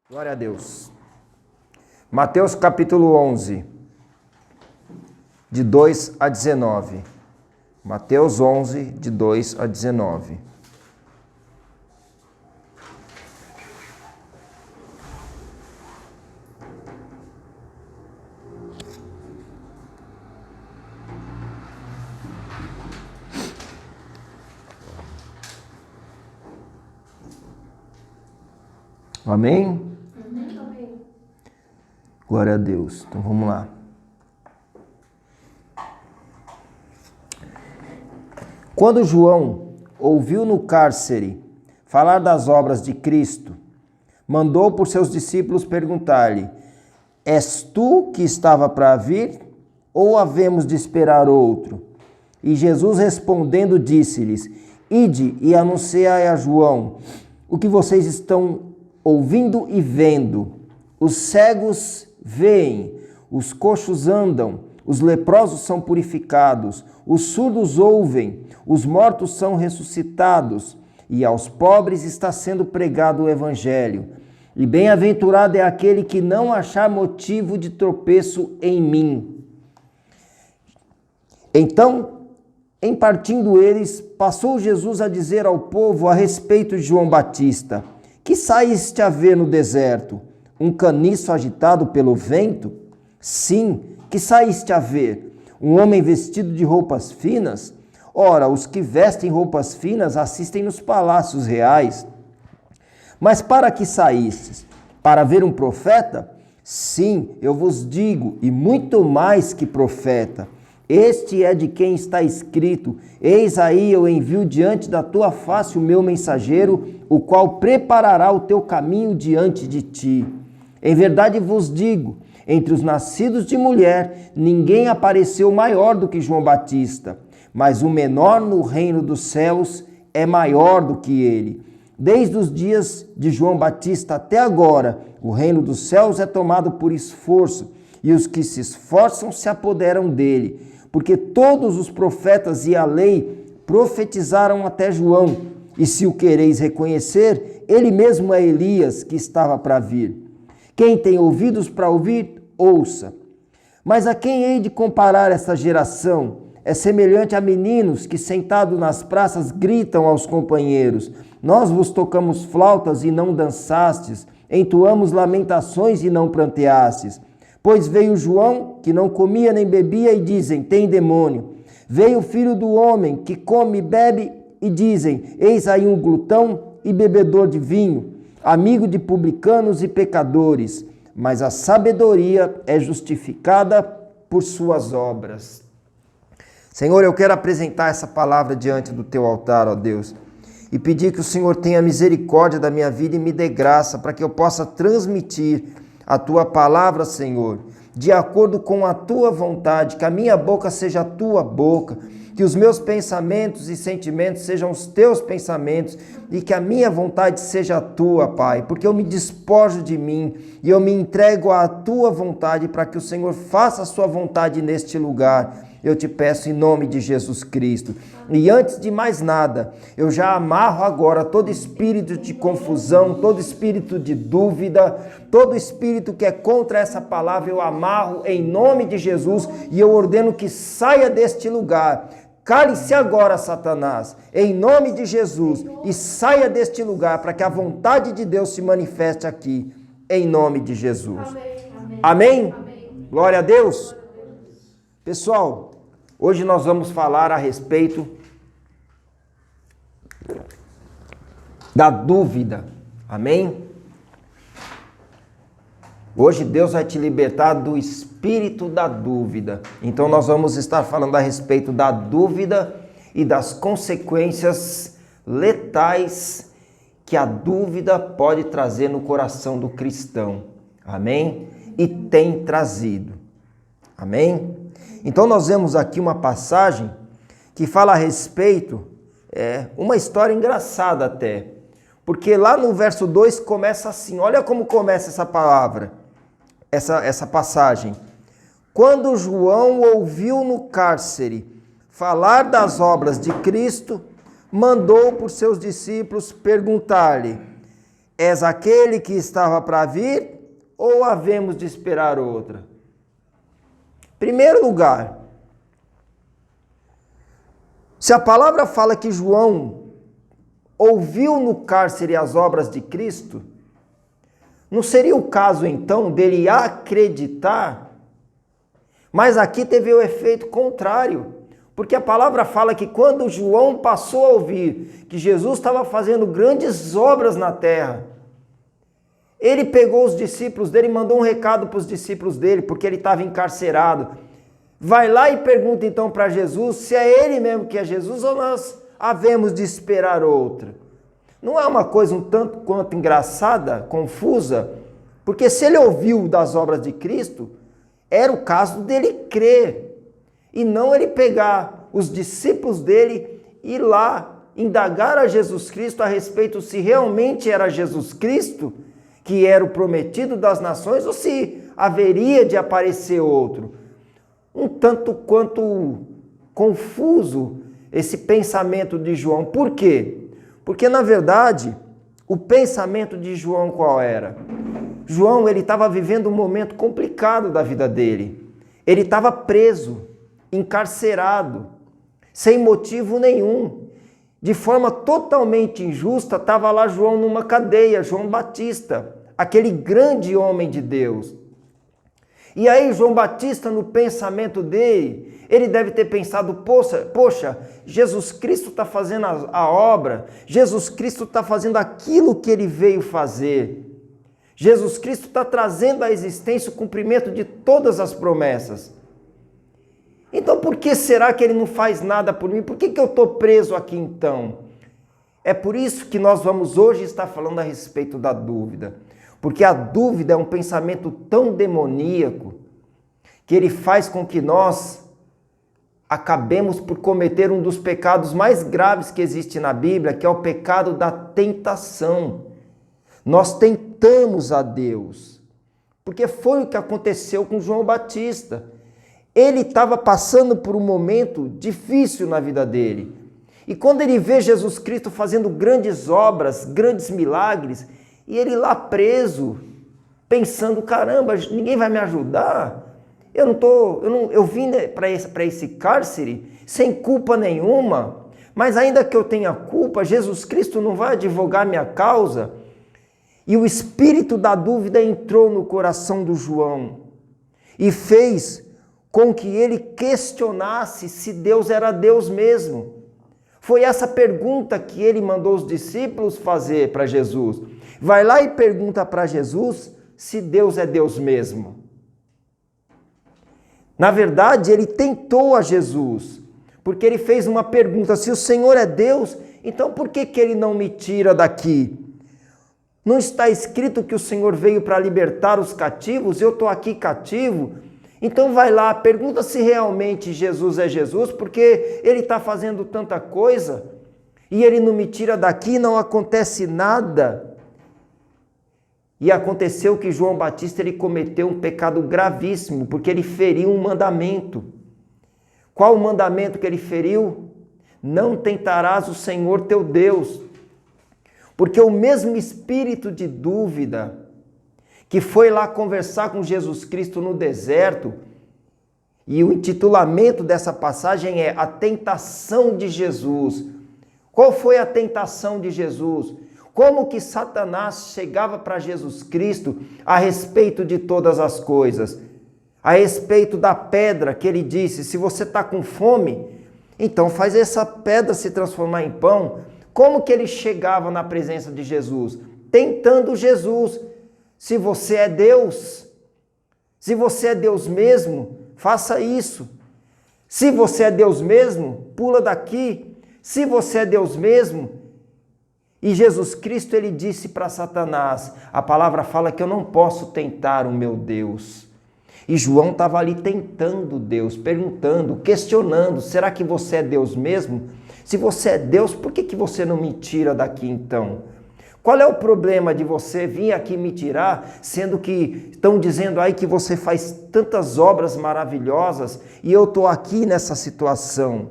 Glória a Deus. Mateus capítulo 11, de 2 a 19. Mateus 11, de 2 a 19. Amém? Amém. Glória a Deus. Então vamos lá. Quando João ouviu no cárcere falar das obras de Cristo, mandou por seus discípulos perguntar-lhe: És tu que estava para vir, ou havemos de esperar outro? E Jesus respondendo disse-lhes: Ide e anunciai a João o que vocês estão ouvindo e vendo. Os cegos veem, os coxos andam, os leprosos são purificados, os surdos ouvem, os mortos são ressuscitados, e aos pobres está sendo pregado o evangelho. E bem-aventurado é aquele que não achar motivo de tropeço em mim. Então, em partindo eles, passou Jesus a dizer ao povo a respeito de João Batista: Que saíste a ver no deserto? Um caniço agitado pelo vento? Sim, que saíste a ver? Um homem vestido de roupas finas? Ora, os que vestem roupas finas assistem nos palácios reais. Mas para que saístes? Para ver um profeta? Sim, eu vos digo, e muito mais que profeta. Este é de quem está escrito: Eis aí eu envio diante da tua face o meu mensageiro, o qual preparará o teu caminho diante de ti. Em verdade vos digo, entre os nascidos de mulher, ninguém apareceu maior do que João Batista, mas o menor no reino dos céus é maior do que ele. Desde os dias de João Batista até agora, o reino dos céus é tomado por esforço, e os que se esforçam se apoderam dele. Porque todos os profetas e a lei profetizaram até João, e se o quereis reconhecer, ele mesmo é Elias que estava para vir. Quem tem ouvidos para ouvir, ouça. Mas a quem hei de comparar essa geração? É semelhante a meninos que, sentados nas praças, gritam aos companheiros: Nós vos tocamos flautas e não dançastes, entoamos lamentações e não pranteastes. Pois veio João, que não comia nem bebia, e dizem: Tem demônio. Veio o filho do homem, que come e bebe, e dizem: Eis aí um glutão e bebedor de vinho, amigo de publicanos e pecadores. Mas a sabedoria é justificada por suas obras. Senhor, eu quero apresentar essa palavra diante do teu altar, ó Deus, e pedir que o Senhor tenha misericórdia da minha vida e me dê graça para que eu possa transmitir a tua palavra, Senhor, de acordo com a tua vontade, que a minha boca seja a tua boca, que os meus pensamentos e sentimentos sejam os teus pensamentos e que a minha vontade seja a tua, Pai, porque eu me despojo de mim e eu me entrego à tua vontade para que o Senhor faça a sua vontade neste lugar. Eu te peço em nome de Jesus Cristo. E antes de mais nada, eu já amarro agora todo espírito de confusão, todo espírito de dúvida, todo espírito que é contra essa palavra, eu amarro em nome de Jesus e eu ordeno que saia deste lugar. Cale-se agora, Satanás, em nome de Jesus, e saia deste lugar para que a vontade de Deus se manifeste aqui, em nome de Jesus. Amém. Amém? Amém. Glória a Deus. Pessoal, hoje nós vamos falar a respeito da dúvida. Amém? Hoje Deus vai te libertar do espírito da dúvida. Então nós vamos estar falando a respeito da dúvida e das consequências letais que a dúvida pode trazer no coração do cristão. Amém? E tem trazido. Amém? Então nós vemos aqui uma passagem que fala a respeito, uma história engraçada até, porque lá no verso 2 começa assim, olha como começa essa palavra, essa passagem. Quando João ouviu no cárcere falar das obras de Cristo, mandou por seus discípulos perguntar-lhe: És aquele que estava para vir ou havemos de esperar outra? Primeiro lugar, se a palavra fala que João ouviu no cárcere as obras de Cristo, não seria o caso então dele acreditar? Mas aqui teve o efeito contrário, porque a palavra fala que quando João passou a ouvir que Jesus estava fazendo grandes obras na terra, ele pegou os discípulos dele e mandou um recado para os discípulos dele, porque ele estava encarcerado. Vai lá e pergunta então para Jesus se é ele mesmo que é Jesus ou nós havemos de esperar outra. Não é uma coisa um tanto quanto engraçada, confusa? Porque se ele ouviu das obras de Cristo, era o caso dele crer. E não ele pegar os discípulos dele e ir lá indagar a Jesus Cristo a respeito se realmente era Jesus Cristo que era o prometido das nações ou se haveria de aparecer outro. Um tanto quanto confuso esse pensamento de João. Por quê? Porque, na verdade, o pensamento de João qual era? João, ele estava vivendo um momento complicado da vida dele. Ele estava preso, encarcerado, sem motivo nenhum. De forma totalmente injusta, estava lá João numa cadeia, João Batista, aquele grande homem de Deus. E aí João Batista, no pensamento dele, ele deve ter pensado, poxa, Jesus Cristo está fazendo a obra, Jesus Cristo está fazendo aquilo que ele veio fazer. Jesus Cristo está trazendo à existência o cumprimento de todas as promessas. Então por que será que ele não faz nada por mim? Por que eu estou preso aqui então? É por isso que nós vamos hoje estar falando a respeito da dúvida. Porque a dúvida é um pensamento tão demoníaco que ele faz com que nós acabemos por cometer um dos pecados mais graves que existe na Bíblia, que é o pecado da tentação. Nós tentamos a Deus, porque foi o que aconteceu com João Batista. Ele estava passando por um momento difícil na vida dele. E quando ele vê Jesus Cristo fazendo grandes obras, grandes milagres, e ele lá preso, pensando, caramba, ninguém vai me ajudar. Eu vim para esse cárcere sem culpa nenhuma, mas ainda que eu tenha culpa, Jesus Cristo não vai advogar minha causa. E o espírito da dúvida entrou no coração do João e fez com que ele questionasse se Deus era Deus mesmo. Foi essa pergunta que ele mandou os discípulos fazer para Jesus. Vai lá e pergunta para Jesus se Deus é Deus mesmo. Na verdade, ele tentou a Jesus, porque ele fez uma pergunta, se o Senhor é Deus, então por que ele não me tira daqui? Não está escrito que o Senhor veio para libertar os cativos? Eu estou aqui cativo. Então vai lá, pergunta se realmente Jesus é Jesus, porque ele está fazendo tanta coisa e ele não me tira daqui, não acontece nada. E aconteceu que João Batista ele cometeu um pecado gravíssimo, porque ele feriu um mandamento. Qual o mandamento que ele feriu? Não tentarás o Senhor teu Deus. Porque o mesmo espírito de dúvida que foi lá conversar com Jesus Cristo no deserto, e o intitulamento dessa passagem é A Tentação de Jesus. Qual foi a tentação de Jesus? Como que Satanás chegava para Jesus Cristo a respeito de todas as coisas? A respeito da pedra que ele disse, se você está com fome, então faz essa pedra se transformar em pão. Como que ele chegava na presença de Jesus? Tentando Jesus. Se você é Deus, se você é Deus mesmo, faça isso. Se você é Deus mesmo, pula daqui. Se você é Deus mesmo, e Jesus Cristo ele disse para Satanás, a palavra fala que eu não posso tentar o meu Deus. E João estava ali tentando Deus, perguntando, questionando, será que você é Deus mesmo? Se você é Deus, por que você não me tira daqui então? Qual é o problema de você vir aqui me tirar, sendo que estão dizendo aí que você faz tantas obras maravilhosas e eu estou aqui nessa situação?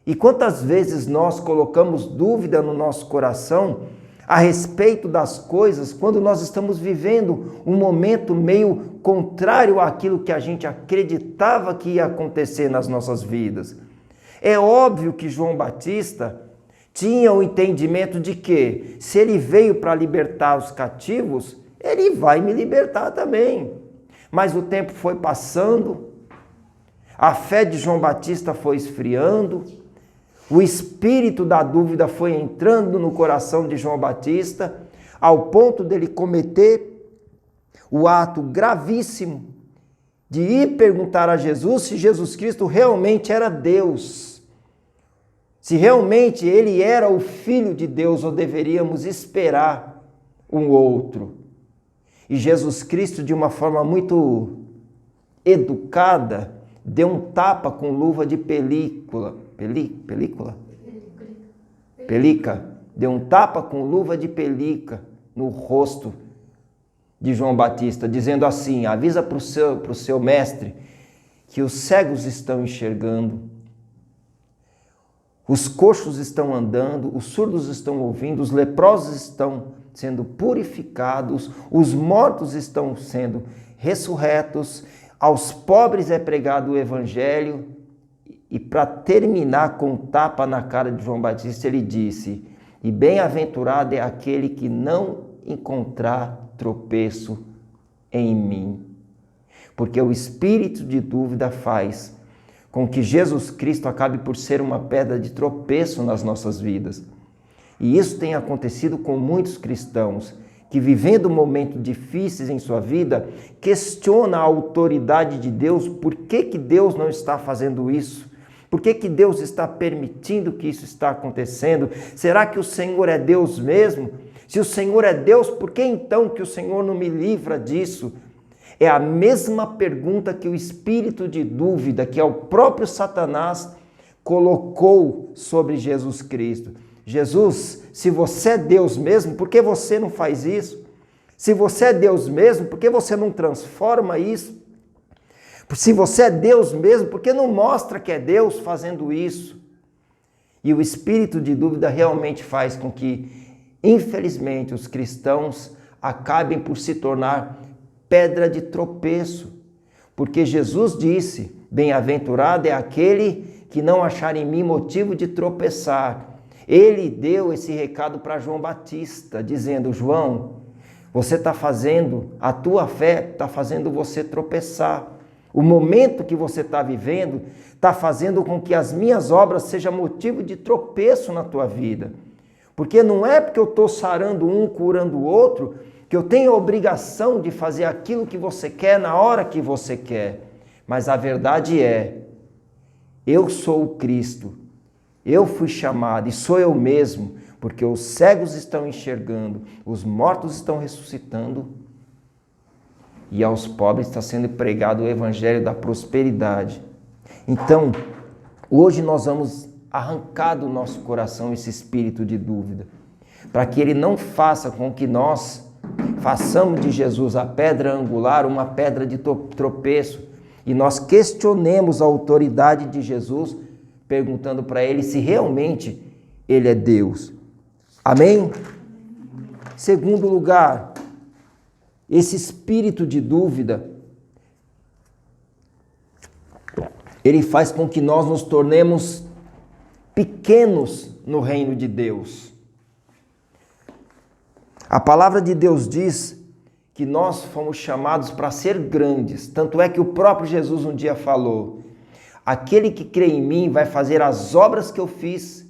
E quantas vezes nós colocamos dúvida no nosso coração a respeito das coisas quando nós estamos vivendo um momento meio contrário àquilo que a gente acreditava que ia acontecer nas nossas vidas. É óbvio que João Batista tinha o entendimento de que, se ele veio para libertar os cativos, ele vai me libertar também. Mas o tempo foi passando, a fé de João Batista foi esfriando, o espírito da dúvida foi entrando no coração de João Batista, ao ponto dele cometer o ato gravíssimo de ir perguntar a Jesus se Jesus Cristo realmente era Deus. Se realmente ele era o Filho de Deus, ou deveríamos esperar um outro. E Jesus Cristo, de uma forma muito educada, deu um tapa com luva de película. Pelica. Deu um tapa com luva de pelica no rosto de João Batista, dizendo assim: avisa para o seu mestre que os cegos estão enxergando, os coxos estão andando, os surdos estão ouvindo, os leprosos estão sendo purificados, os mortos estão sendo ressurretos, aos pobres é pregado o evangelho. E para terminar com um tapa na cara de João Batista, ele disse: e bem-aventurado é aquele que não encontrar tropeço em mim. Porque o espírito de dúvida faz com que Jesus Cristo acabe por ser uma pedra de tropeço nas nossas vidas. E isso tem acontecido com muitos cristãos que, vivendo momentos difíceis em sua vida, questiona a autoridade de Deus. Por que Deus não está fazendo isso? Por que Deus está permitindo que isso está acontecendo? Será que o Senhor é Deus mesmo? Se o Senhor é Deus, por que então que o Senhor não me livra disso? É a mesma pergunta que o espírito de dúvida, que é o próprio Satanás, colocou sobre Jesus Cristo. Jesus, se você é Deus mesmo, por que você não faz isso? Se você é Deus mesmo, por que você não transforma isso? Se você é Deus mesmo, por que não mostra que é Deus fazendo isso? E o espírito de dúvida realmente faz com que, infelizmente, os cristãos acabem por se tornar pedra de tropeço, porque Jesus disse: bem-aventurado é aquele que não achar em mim motivo de tropeçar. Ele deu esse recado para João Batista, dizendo: João, você está fazendo, a tua fé está fazendo você tropeçar. O momento que você está vivendo está fazendo com que as minhas obras sejam motivo de tropeço na tua vida. Porque não é porque eu estou sarando um, curando o outro, que eu tenho a obrigação de fazer aquilo que você quer na hora que você quer. Mas a verdade é, eu sou o Cristo, eu fui chamado e sou eu mesmo, porque os cegos estão enxergando, os mortos estão ressuscitando e aos pobres está sendo pregado o evangelho da prosperidade. Então, hoje nós vamos arrancar do nosso coração esse espírito de dúvida, para que ele não faça com que nós façamos de Jesus a pedra angular uma pedra de tropeço e nós questionemos a autoridade de Jesus, perguntando para ele se realmente ele é Deus. Amém? Segundo lugar, esse espírito de dúvida, ele faz com que nós nos tornemos pequenos no reino de Deus. A palavra de Deus diz que nós fomos chamados para ser grandes. Tanto é que o próprio Jesus um dia falou: aquele que crê em mim vai fazer as obras que eu fiz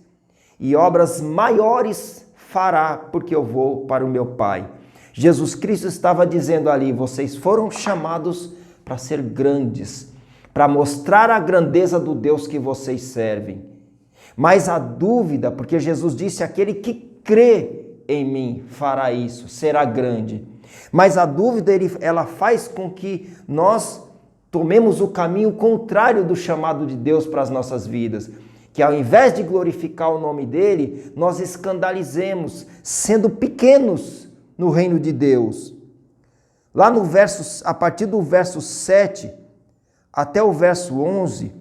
e obras maiores fará, porque eu vou para o meu Pai. Jesus Cristo estava dizendo ali: vocês foram chamados para ser grandes, para mostrar a grandeza do Deus que vocês servem. Mas a dúvida, porque Jesus disse: aquele que crê em mim fará isso, será grande. Mas a dúvida, ela faz com que nós tomemos o caminho contrário do chamado de Deus para as nossas vidas. Que ao invés de glorificar o nome dele, nós escandalizemos, sendo pequenos no reino de Deus. Lá no verso, a partir do verso 7 até o verso 11,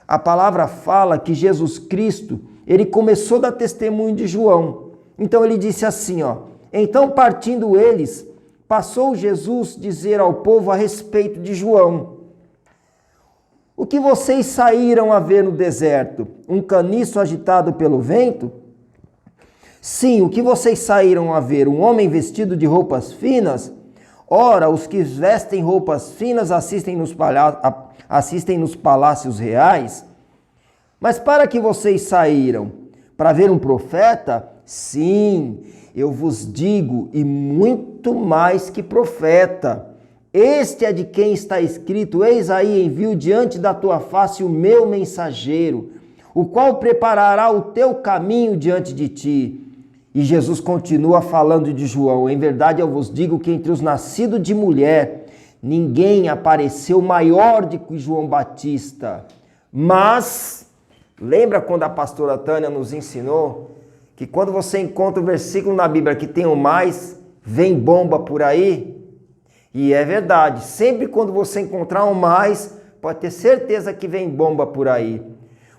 a palavra fala que Jesus Cristo, ele começou a dar testemunho de João. Então ele disse assim, ó: então partindo eles, passou Jesus dizer ao povo a respeito de João: o que vocês saíram a ver no deserto? Um caniço agitado pelo vento? Sim, o que vocês saíram a ver? Um homem vestido de roupas finas? Ora, os que vestem roupas finas assistem nos palácios reais. Mas para que vocês saíram? Para ver um profeta? Sim, eu vos digo, e muito mais que profeta. Este é de quem está escrito: eis aí envio diante da tua face o meu mensageiro, o qual preparará o teu caminho diante de ti. E Jesus continua falando de João: em verdade eu vos digo que entre os nascidos de mulher, ninguém apareceu maior do que João Batista. Mas, lembra quando a pastora Tânia nos ensinou que quando você encontra o versículo na Bíblia que tem o mais, vem bomba por aí? E é verdade, sempre quando você encontrar um mais, pode ter certeza que vem bomba por aí.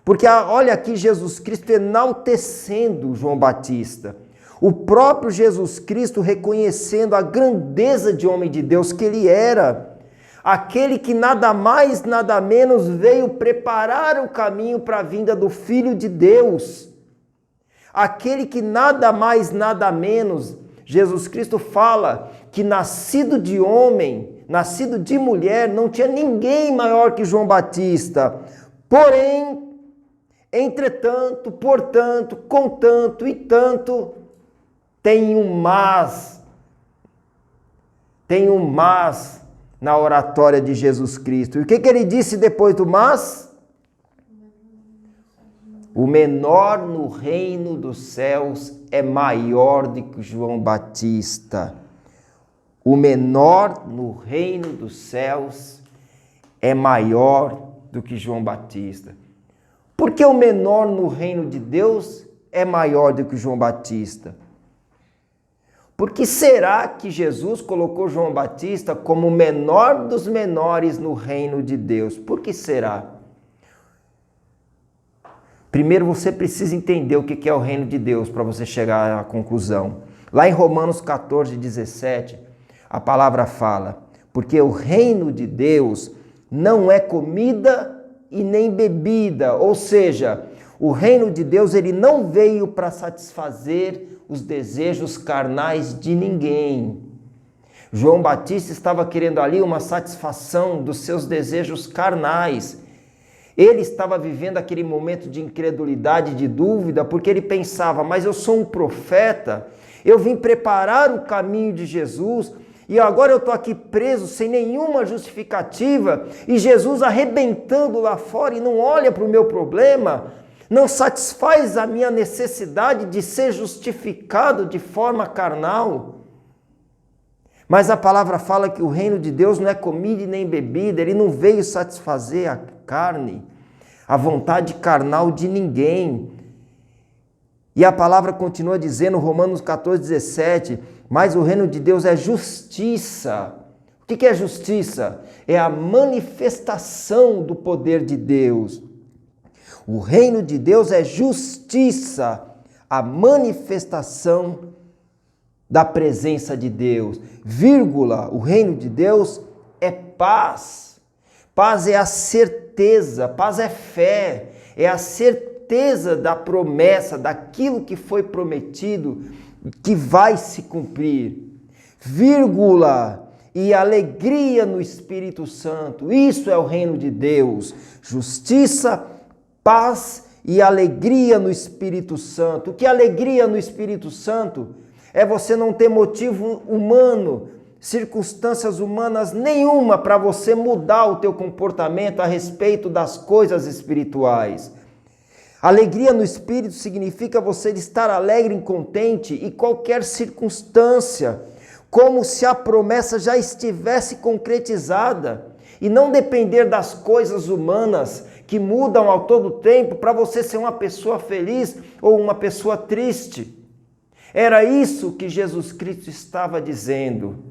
Porque olha aqui Jesus Cristo enaltecendo João Batista. O próprio Jesus Cristo reconhecendo a grandeza de homem de Deus que ele era. Aquele que nada mais, nada menos veio preparar o caminho para a vinda do Filho de Deus. Aquele que nada mais, nada menos, Jesus Cristo fala que nascido de homem, nascido de mulher, não tinha ninguém maior que João Batista. Porém, entretanto, portanto, contanto e tanto, tem um mas na oratória de Jesus Cristo. E o que ele disse depois do mas? O menor no reino dos céus é maior do que João Batista. O menor no reino dos céus é maior do que João Batista. Por que o menor no reino de Deus é maior do que João Batista? Por que será que Jesus colocou João Batista como o menor dos menores no reino de Deus? Por que será? Primeiro você precisa entender o que é o reino de Deus para você chegar à conclusão. Lá em Romanos 14, 17, a palavra fala: porque o reino de Deus não é comida e nem bebida. Ou seja, o reino de Deus ele não veio para satisfazer os desejos carnais de ninguém. João Batista estava querendo ali uma satisfação dos seus desejos carnais. Ele estava vivendo aquele momento de incredulidade, de dúvida, porque ele pensava: mas eu sou um profeta, eu vim preparar o caminho de Jesus e agora eu estou aqui preso sem nenhuma justificativa e Jesus arrebentando lá fora e não olha para o meu problema, não satisfaz a minha necessidade de ser justificado de forma carnal. Mas a palavra fala que o reino de Deus não é comida e nem bebida, ele não veio satisfazer a carne, a vontade carnal de ninguém. E a palavra continua dizendo, Romanos 14, 17, mas o reino de Deus é justiça. O que é justiça? É a manifestação do poder de Deus. O reino de Deus é justiça, a manifestação da presença de Deus. Vírgula, o reino de Deus é paz. Paz é a certeza, paz é fé, é a certeza da promessa, daquilo que foi prometido, que vai se cumprir. Vírgula, e alegria no Espírito Santo. Isso é o reino de Deus. Justiça, paz e alegria no Espírito Santo. O que é alegria no Espírito Santo? É você não ter motivo humano, circunstâncias humanas nenhuma para você mudar o teu comportamento a respeito das coisas espirituais. Alegria no Espírito significa você estar alegre e contente em qualquer circunstância, como se a promessa já estivesse concretizada, e não depender das coisas humanas que mudam ao todo tempo para você ser uma pessoa feliz ou uma pessoa triste. Era isso que Jesus Cristo estava dizendo,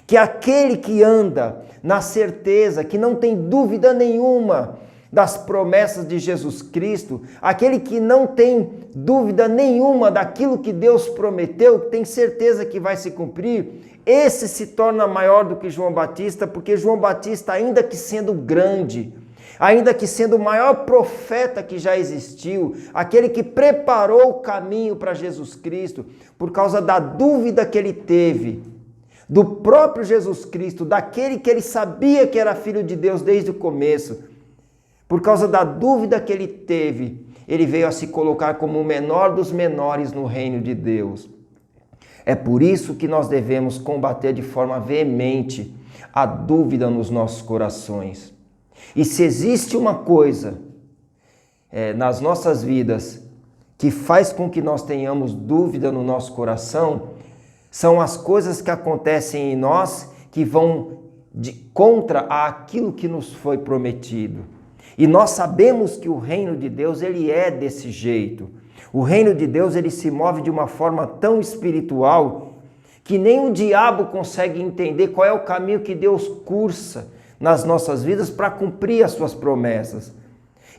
que aquele que anda na certeza, que não tem dúvida nenhuma das promessas de Jesus Cristo, aquele que não tem dúvida nenhuma daquilo que Deus prometeu, tem certeza que vai se cumprir, esse se torna maior do que João Batista, porque João Batista, ainda que sendo grande, ainda que sendo o maior profeta que já existiu, aquele que preparou o caminho para Jesus Cristo, por causa da dúvida que ele teve, do próprio Jesus Cristo, daquele que ele sabia que era filho de Deus desde o começo, por causa da dúvida que ele teve, ele veio a se colocar como o menor dos menores no reino de Deus. É por isso que nós devemos combater de forma veemente a dúvida nos nossos corações. E se existe uma coisa nas nossas vidas que faz com que nós tenhamos dúvida no nosso coração, são as coisas que acontecem em nós que vão contra aquilo que nos foi prometido. E nós sabemos que o reino de Deus, ele é desse jeito. O reino de Deus, ele se move de uma forma tão espiritual que nem o diabo consegue entender qual é o caminho que Deus cursa nas nossas vidas para cumprir as suas promessas.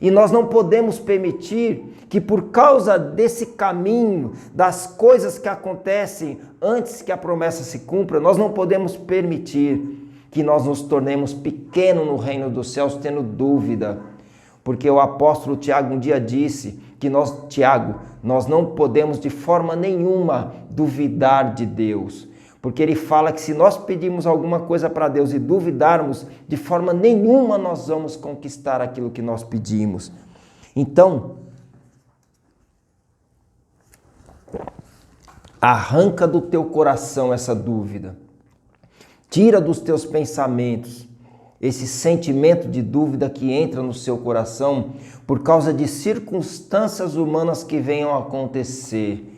E nós não podemos permitir que por causa desse caminho, das coisas que acontecem antes que a promessa se cumpra, nós não podemos permitir que nós nos tornemos pequenos no reino dos céus tendo dúvida. Porque o apóstolo Tiago um dia disse que nós não podemos de forma nenhuma duvidar de Deus. Porque ele fala que se nós pedirmos alguma coisa para Deus e duvidarmos, de forma nenhuma nós vamos conquistar aquilo que nós pedimos. Então, arranca do teu coração essa dúvida. Tira dos teus pensamentos esse sentimento de dúvida que entra no seu coração por causa de circunstâncias humanas que venham a acontecer.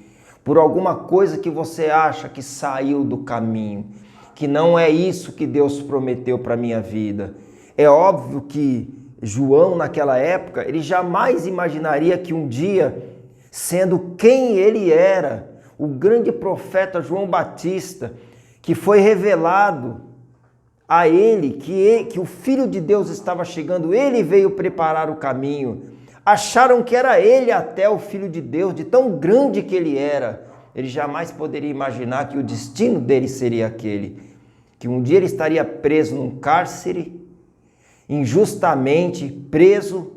Por alguma coisa que você acha que saiu do caminho, que não é isso que Deus prometeu para a minha vida. É óbvio que João, naquela época, ele jamais imaginaria que um dia, sendo quem ele era, o grande profeta João Batista, que foi revelado a ele que o Filho de Deus estava chegando, ele veio preparar o caminho. Acharam que era ele até o Filho de Deus, de tão grande que ele era. Ele jamais poderia imaginar que o destino dele seria aquele. Que um dia ele estaria preso num cárcere, injustamente preso.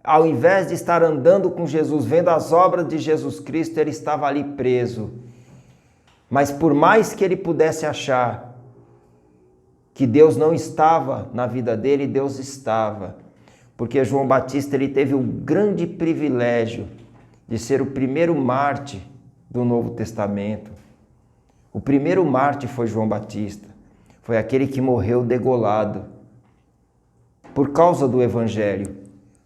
Ao invés de estar andando com Jesus, vendo as obras de Jesus Cristo, ele estava ali preso. Mas por mais que ele pudesse achar que Deus não estava na vida dele, Deus estava. Porque João Batista ele teve o grande privilégio de ser o primeiro mártir do Novo Testamento. O primeiro mártir foi João Batista. Foi aquele que morreu degolado por causa do Evangelho,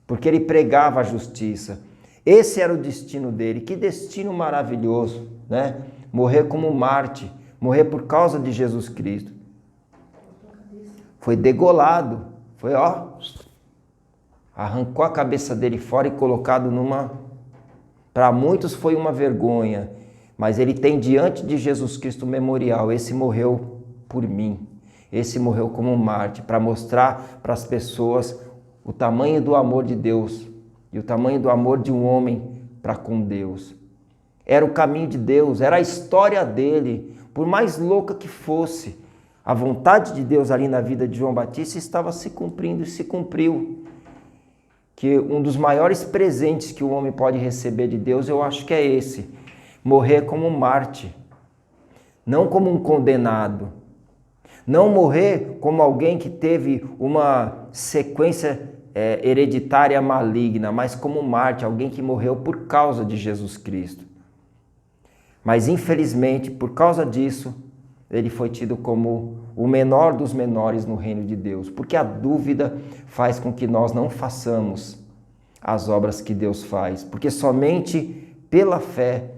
porque ele pregava a justiça. Esse era o destino dele. Que destino maravilhoso, né? Morrer como mártir, morrer por causa de Jesus Cristo. Foi degolado, arrancou a cabeça dele fora e colocado para muitos foi uma vergonha, mas ele tem diante de Jesus Cristo um memorial. Esse morreu por mim, esse morreu como um mártir, para mostrar para as pessoas o tamanho do amor de Deus e o tamanho do amor de um homem para com Deus. Era o caminho de Deus, era a história dele, por mais louca que fosse. A vontade de Deus ali na vida de João Batista estava se cumprindo e se cumpriu. Que um dos maiores presentes que o homem pode receber de Deus, eu acho que é esse. Morrer como um mártir. Não como um condenado. Não morrer como alguém que teve uma sequência hereditária maligna, mas como um mártir, alguém que morreu por causa de Jesus Cristo. Mas infelizmente, por causa disso, ele foi tido como o menor dos menores no reino de Deus, porque a dúvida faz com que nós não façamos as obras que Deus faz, porque somente pela fé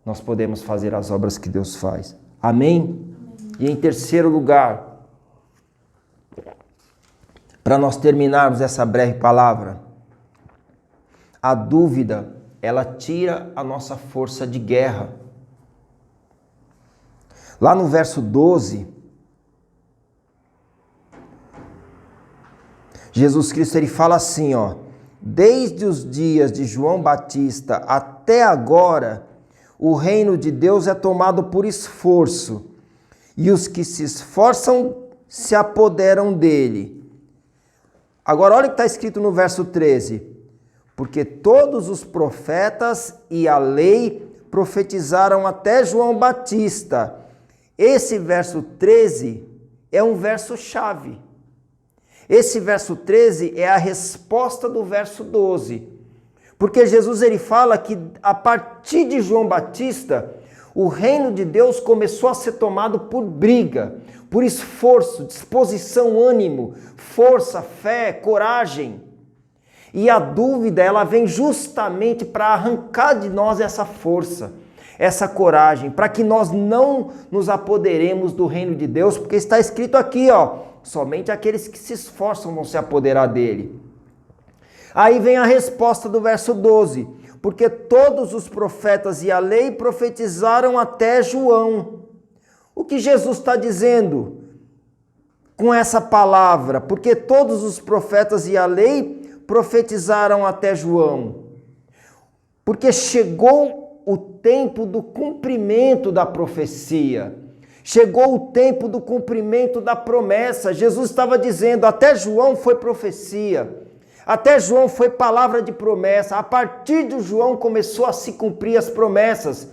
nós podemos fazer as obras que Deus faz. Amém? E em terceiro lugar, para nós terminarmos essa breve palavra, a dúvida, ela tira a nossa força de guerra. Lá no verso 12, Jesus Cristo ele fala assim, ó: desde os dias de João Batista até agora, o reino de Deus é tomado por esforço, e os que se esforçam se apoderam dele. Agora olha o que está escrito no verso 13. Porque todos os profetas e a lei profetizaram até João Batista. Esse verso 13 é um verso chave. Esse verso 13 é a resposta do verso 12. Porque Jesus ele fala que a partir de João Batista, o reino de Deus começou a ser tomado por briga, por esforço, disposição, ânimo, força, fé, coragem. E a dúvida, ela vem justamente para arrancar de nós essa força, essa coragem, para que nós não nos apoderemos do reino de Deus, porque está escrito aqui, ó, somente aqueles que se esforçam vão se apoderar dele. Aí vem a resposta do verso 12, porque todos os profetas e a lei profetizaram até João. O que Jesus está dizendo com essa palavra? Porque todos os profetas e a lei profetizaram até João. Porque chegou o tempo do cumprimento da profecia. Chegou o tempo do cumprimento da promessa. Jesus estava dizendo, até João foi profecia. Até João foi palavra de promessa. A partir de João começou a se cumprir as promessas.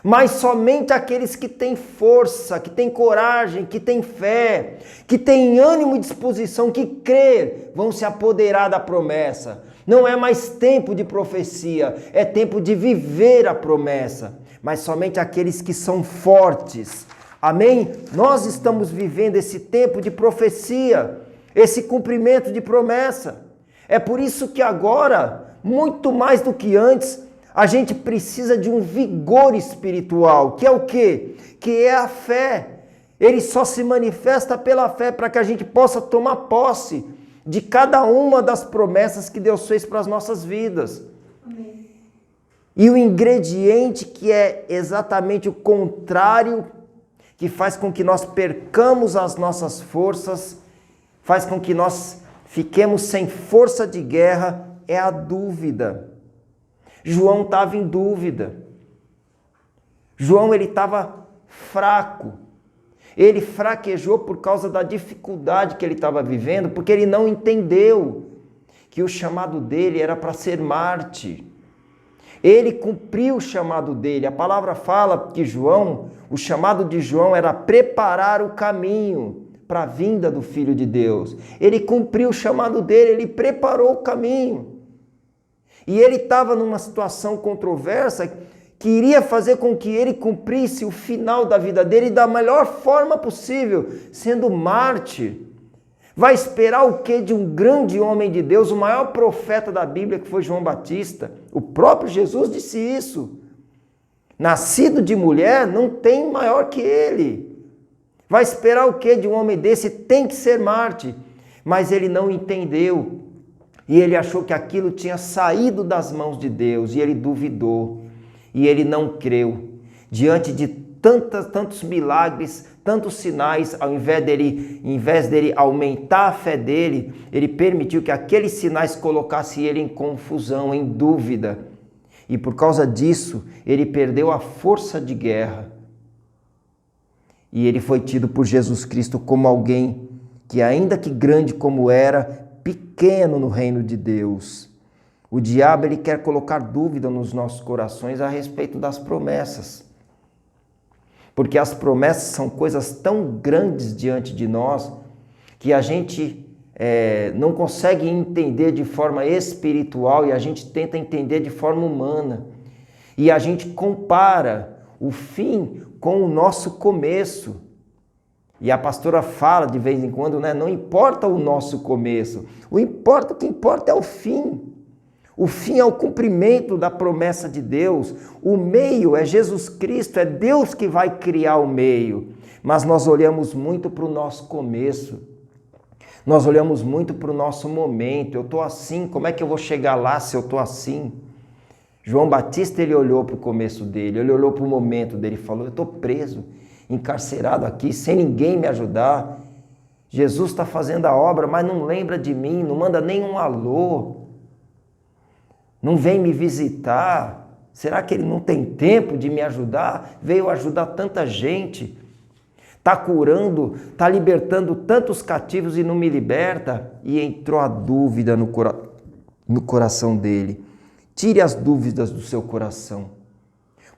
Mas somente aqueles que têm força, que têm coragem, que têm fé, que têm ânimo e disposição, que crer, vão se apoderar da promessa. Não é mais tempo de profecia, é tempo de viver a promessa. Mas somente aqueles que são fortes. Amém? Nós estamos vivendo esse tempo de profecia, esse cumprimento de promessa. É por isso que agora, muito mais do que antes, a gente precisa de um vigor espiritual, que é o quê? Que é a fé. Ele só se manifesta pela fé para que a gente possa tomar posse de cada uma das promessas que Deus fez para as nossas vidas. Amém. E o ingrediente que é exatamente o contrário, que faz com que nós percamos as nossas forças, faz com que nós fiquemos sem força de guerra, é a dúvida. João estava em dúvida. João ele estava fraco. Ele fraquejou por causa da dificuldade que ele estava vivendo, porque ele não entendeu que o chamado dele era para ser mártir. Ele cumpriu o chamado dele. A palavra fala que João, o chamado de João era preparar o caminho para a vinda do Filho de Deus. Ele cumpriu o chamado dele, ele preparou o caminho. E ele estava numa situação controversa que iria fazer com que ele cumprisse o final da vida dele da melhor forma possível, sendo mártir. Vai esperar o quê de um grande homem de Deus, o maior profeta da Bíblia, que foi João Batista? O próprio Jesus disse isso. Nascido de mulher, não tem maior que ele. Vai esperar o quê de um homem desse? Tem que ser mártir. Mas ele não entendeu. E ele achou que aquilo tinha saído das mãos de Deus, e ele duvidou, e ele não creu. Diante de tantos milagres, tantos sinais, ao invés dele aumentar a fé dele, ele permitiu que aqueles sinais colocassem ele em confusão, em dúvida. E por causa disso, ele perdeu a força de guerra. E ele foi tido por Jesus Cristo como alguém que, ainda que grande como era, pequeno no reino de Deus. O diabo ele quer colocar dúvida nos nossos corações a respeito das promessas. Porque as promessas são coisas tão grandes diante de nós que a gente não consegue entender de forma espiritual e a gente tenta entender de forma humana. E a gente compara o fim com o nosso começo. E a pastora fala de vez em quando, né? Não importa o nosso começo, o que importa é o fim. O fim é o cumprimento da promessa de Deus. O meio é Jesus Cristo, é Deus que vai criar o meio. Mas nós olhamos muito para o nosso começo. Nós olhamos muito para o nosso momento. Eu estou assim, como é que eu vou chegar lá se eu estou assim? João Batista, ele olhou para o começo dele, ele olhou para o momento dele e falou, eu estou preso, encarcerado aqui, sem ninguém me ajudar. Jesus está fazendo a obra, mas não lembra de mim, não manda nenhum alô, não vem me visitar. Será que ele não tem tempo de me ajudar? Veio ajudar tanta gente, está curando, está libertando tantos cativos e não me liberta? E entrou a dúvida no coração dele. Tire as dúvidas do seu coração,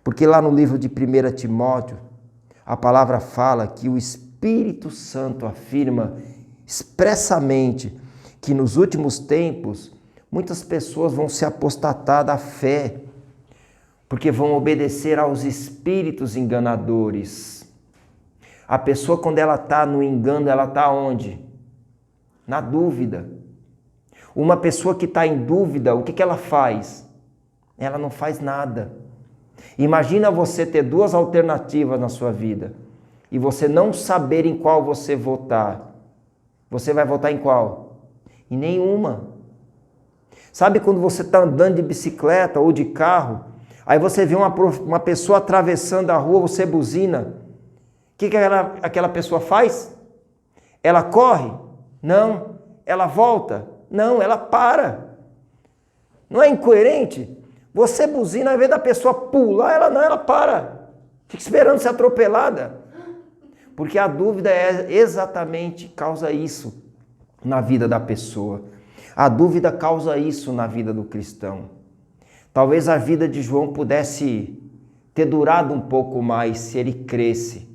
porque lá no livro de 1 Timóteo, a palavra fala que o Espírito Santo afirma expressamente que nos últimos tempos muitas pessoas vão se apostatar da fé, porque vão obedecer aos espíritos enganadores. A pessoa, quando ela está no engano, ela está onde? Na dúvida. Uma pessoa que está em dúvida, o que ela faz? Ela não faz nada. Imagina você ter duas alternativas na sua vida e você não saber em qual você votar. Você vai votar em qual? Em nenhuma. Sabe quando você está andando de bicicleta ou de carro, aí você vê uma pessoa atravessando a rua, você buzina. O que aquela pessoa faz? Ela corre? Não. Ela volta? Não, ela para. Não é incoerente? Você buzina, ao invés da pessoa pular, ela para. Fica esperando ser atropelada. Porque a dúvida exatamente causa isso na vida da pessoa. A dúvida causa isso na vida do cristão. Talvez a vida de João pudesse ter durado um pouco mais se ele cresce.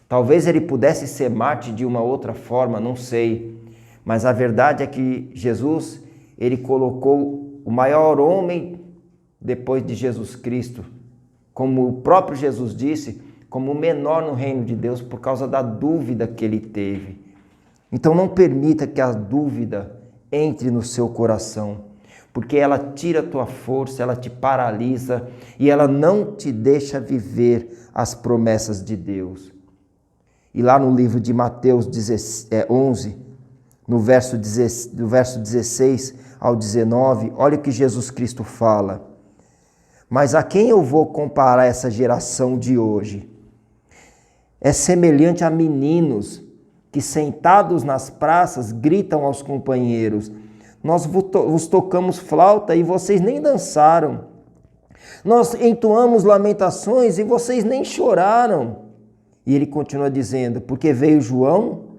Talvez ele pudesse ser mártir de uma outra forma, não sei. Mas a verdade é que Jesus, ele colocou o maior homem depois de Jesus Cristo, como o próprio Jesus disse, como o menor no reino de Deus por causa da dúvida que ele teve. Então não permita que a dúvida entre no seu coração, porque ela tira a tua força, ela te paralisa e ela não te deixa viver as promessas de Deus. E lá no livro de Mateus 11, do verso 16 ao 19, olha o que Jesus Cristo fala. Mas a quem eu vou comparar essa geração de hoje? É semelhante a meninos que sentados nas praças gritam aos companheiros: nós vos tocamos flauta e vocês nem dançaram. Nós entoamos lamentações e vocês nem choraram. E ele continua dizendo: porque veio João,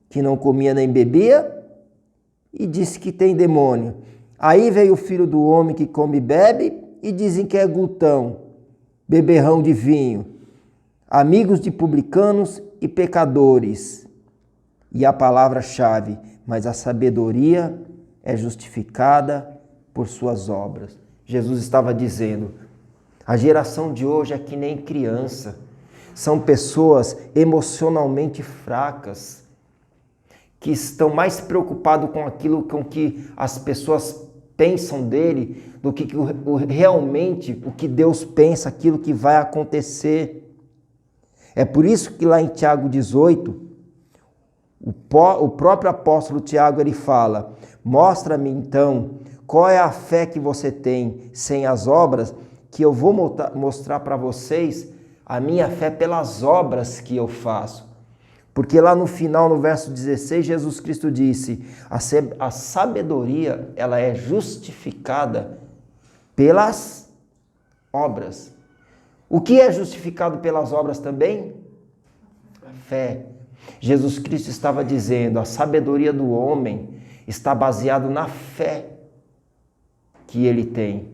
que não comia nem bebia, e disse que tem demônio. Aí veio o filho do homem que come e bebe, e dizem que é glutão, beberrão de vinho, amigos de publicanos e pecadores. E a palavra-chave: mas a sabedoria é justificada por suas obras. Jesus estava dizendo: a geração de hoje é que nem criança. São pessoas emocionalmente fracas, que estão mais preocupados com aquilo com que as pessoas pensam dele, do que realmente o que Deus pensa, aquilo que vai acontecer. É por isso que lá em Tiago 18, o próprio apóstolo Tiago, ele fala: mostra-me então qual é a fé que você tem sem as obras, que eu vou mostrar para vocês a minha fé pelas obras que eu faço. Porque lá no final, no verso 16, Jesus Cristo disse: a sabedoria, ela é justificada pelas obras. O que é justificado pelas obras também? A fé. Jesus Cristo estava dizendo: a sabedoria do homem está baseada na fé que ele tem.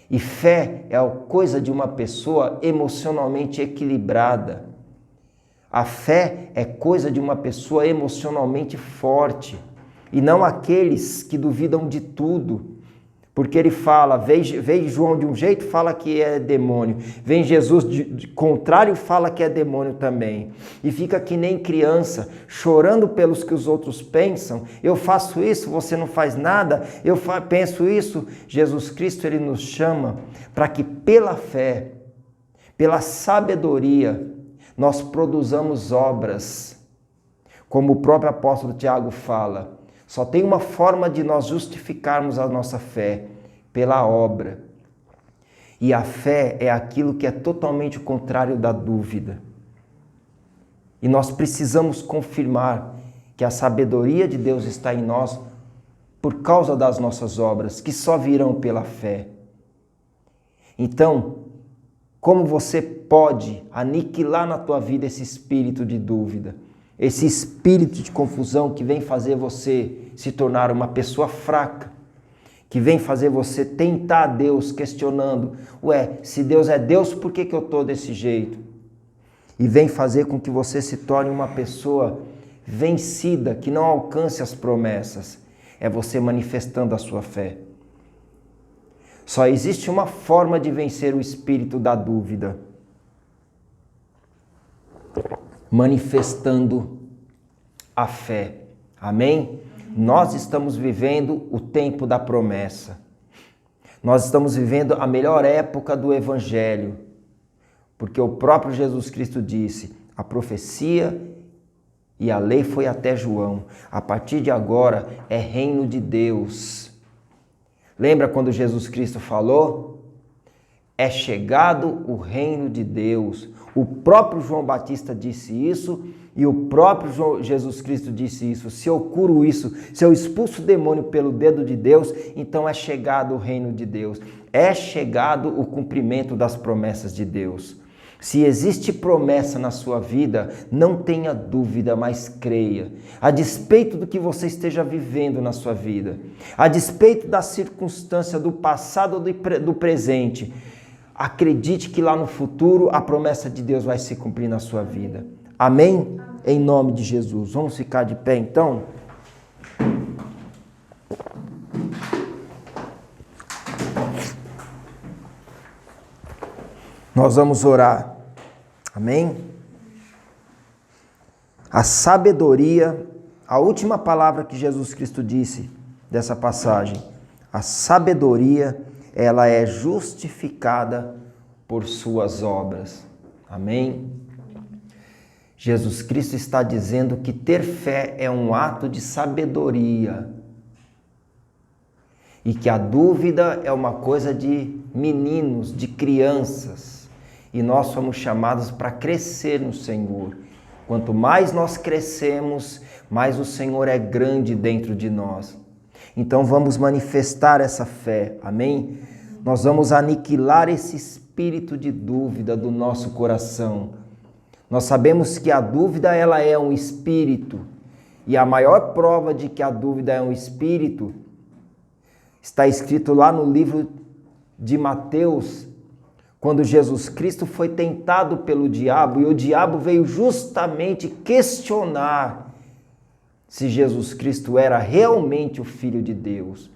E fé é a coisa de uma pessoa emocionalmente equilibrada. A fé é coisa de uma pessoa emocionalmente forte, e não aqueles que duvidam de tudo. Porque ele fala, vem João de um jeito, fala que é demônio. Vem Jesus de contrário, fala que é demônio também. E fica que nem criança, chorando pelos que os outros pensam. Eu faço isso, você não faz nada. Eu penso isso. Jesus Cristo, ele nos chama para que pela fé, pela sabedoria, nós produzamos obras. Como o próprio apóstolo Tiago fala, só tem uma forma de nós justificarmos a nossa fé: pela obra. E a fé é aquilo que é totalmente o contrário da dúvida. E nós precisamos confirmar que a sabedoria de Deus está em nós por causa das nossas obras, que só virão pela fé. Então, como você pode aniquilar na tua vida esse espírito de dúvida, esse espírito de confusão que vem fazer você se tornar uma pessoa fraca, que vem fazer você tentar Deus questionando, se Deus é Deus, por que eu estou desse jeito? E vem fazer com que você se torne uma pessoa vencida, que não alcance as promessas. É você manifestando a sua fé. Só existe uma forma de vencer o espírito da dúvida: manifestando a fé. Amém? Nós estamos vivendo o tempo da promessa. Nós estamos vivendo a melhor época do Evangelho, porque o próprio Jesus Cristo disse: a profecia e a lei foi até João. A partir de agora é reino de Deus. Lembra quando Jesus Cristo falou? É chegado o reino de Deus. O próprio João Batista disse isso e o próprio Jesus Cristo disse isso. Se eu curo isso, se eu expulso o demônio pelo dedo de Deus, então é chegado o reino de Deus. É chegado o cumprimento das promessas de Deus. Se existe promessa na sua vida, não tenha dúvida, mas creia. A despeito do que você esteja vivendo na sua vida, a despeito da circunstância do passado ou do presente, acredite que lá no futuro a promessa de Deus vai se cumprir na sua vida. Amém? Em nome de Jesus. Vamos ficar de pé então? Nós vamos orar. Amém? A sabedoria, a última palavra que Jesus Cristo disse dessa passagem, a sabedoria, ela é justificada por suas obras. Amém? Jesus Cristo está dizendo que ter fé é um ato de sabedoria e que a dúvida é uma coisa de meninos, de crianças. E nós somos chamados para crescer no Senhor. Quanto mais nós crescemos, mais o Senhor é grande dentro de nós. Então vamos manifestar essa fé, amém? Nós vamos aniquilar esse espírito de dúvida do nosso coração. Nós sabemos que a dúvida ela é um espírito. E a maior prova de que a dúvida é um espírito está escrito lá no livro de Mateus, quando Jesus Cristo foi tentado pelo diabo, e o diabo veio justamente questionar se Jesus Cristo era realmente o Filho de Deus.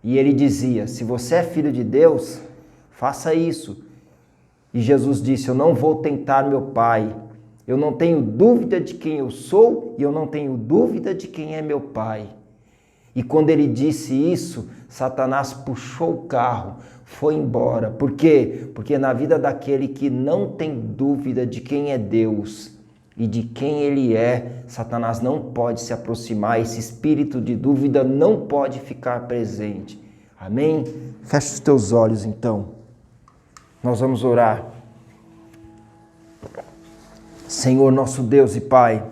E ele dizia: se você é filho de Deus, faça isso. E Jesus disse: eu não vou tentar meu Pai. Eu não tenho dúvida de quem eu sou e eu não tenho dúvida de quem é meu Pai. E quando ele disse isso, Satanás puxou o carro, foi embora. Por quê? Porque na vida daquele que não tem dúvida de quem é Deus e de quem ele é, Satanás não pode se aproximar, esse espírito de dúvida não pode ficar presente. Amém? Fecha os teus olhos então. Nós vamos orar. Senhor, nosso Deus e Pai,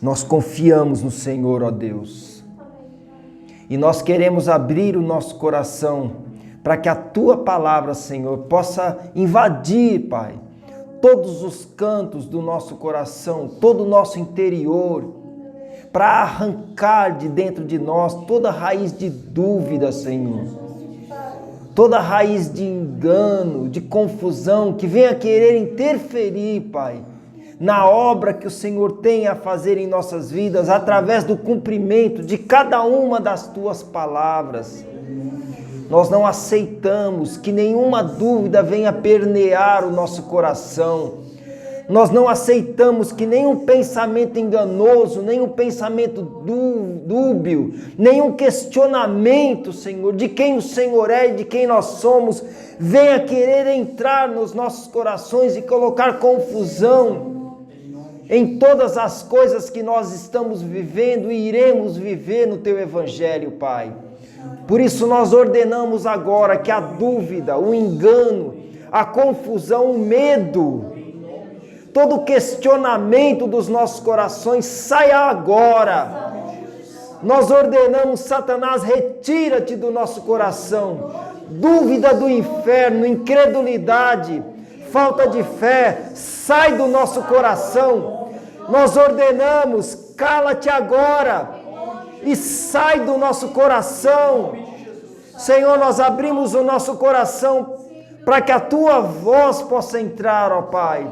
nós confiamos no Senhor, ó Deus. E nós queremos abrir o nosso coração para que a Tua palavra, Senhor, possa invadir, Pai, todos os cantos do nosso coração, todo o nosso interior, para arrancar de dentro de nós toda raiz de dúvida, Senhor. Toda raiz de engano, de confusão, que venha querer interferir, Pai, na obra que o Senhor tem a fazer em nossas vidas, através do cumprimento de cada uma das Tuas palavras. Nós não aceitamos que nenhuma dúvida venha permear o nosso coração. Nós não aceitamos que nenhum pensamento enganoso, nenhum pensamento dúbio, nenhum questionamento, Senhor, de quem o Senhor é e de quem nós somos, venha querer entrar nos nossos corações e colocar confusão em todas as coisas que nós estamos vivendo e iremos viver no Teu Evangelho, Pai. Por isso nós ordenamos agora que a dúvida, o engano, a confusão, o medo, todo questionamento dos nossos corações saia agora. Nós ordenamos, Satanás, retira-te do nosso coração. Dúvida do inferno, incredulidade, falta de fé, sai do nosso coração. Nós ordenamos, cala-te agora e sai do nosso coração. Senhor, nós abrimos o nosso coração para que a tua voz possa entrar, ó Pai,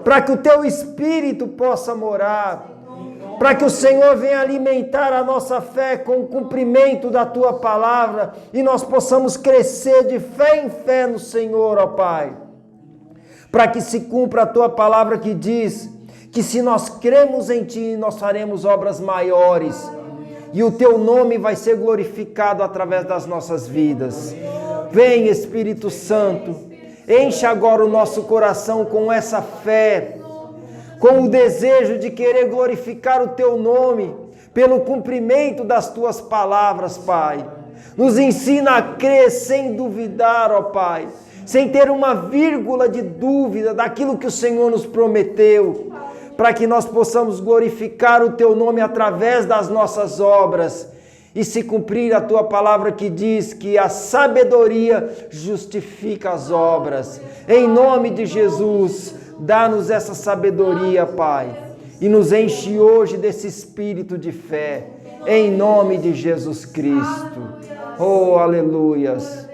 para que o teu Espírito possa morar, para que o Senhor venha alimentar a nossa fé com o cumprimento da tua palavra e nós possamos crescer de fé em fé no Senhor, ó Pai, para que se cumpra a tua palavra que diz que se nós cremos em ti, nós faremos obras maiores e o teu nome vai ser glorificado através das nossas vidas. Vem, Espírito Santo, enche agora o nosso coração com essa fé, com o desejo de querer glorificar o teu nome pelo cumprimento das tuas palavras, Pai. Nos ensina a crer sem duvidar, ó Pai, sem ter uma vírgula de dúvida daquilo que o Senhor nos prometeu, para que nós possamos glorificar o teu nome através das nossas obras e se cumprir a tua palavra que diz que a sabedoria justifica as obras. Em nome de Jesus, dá-nos essa sabedoria, Pai, e nos enche hoje desse espírito de fé, em nome de Jesus Cristo. Oh, aleluias!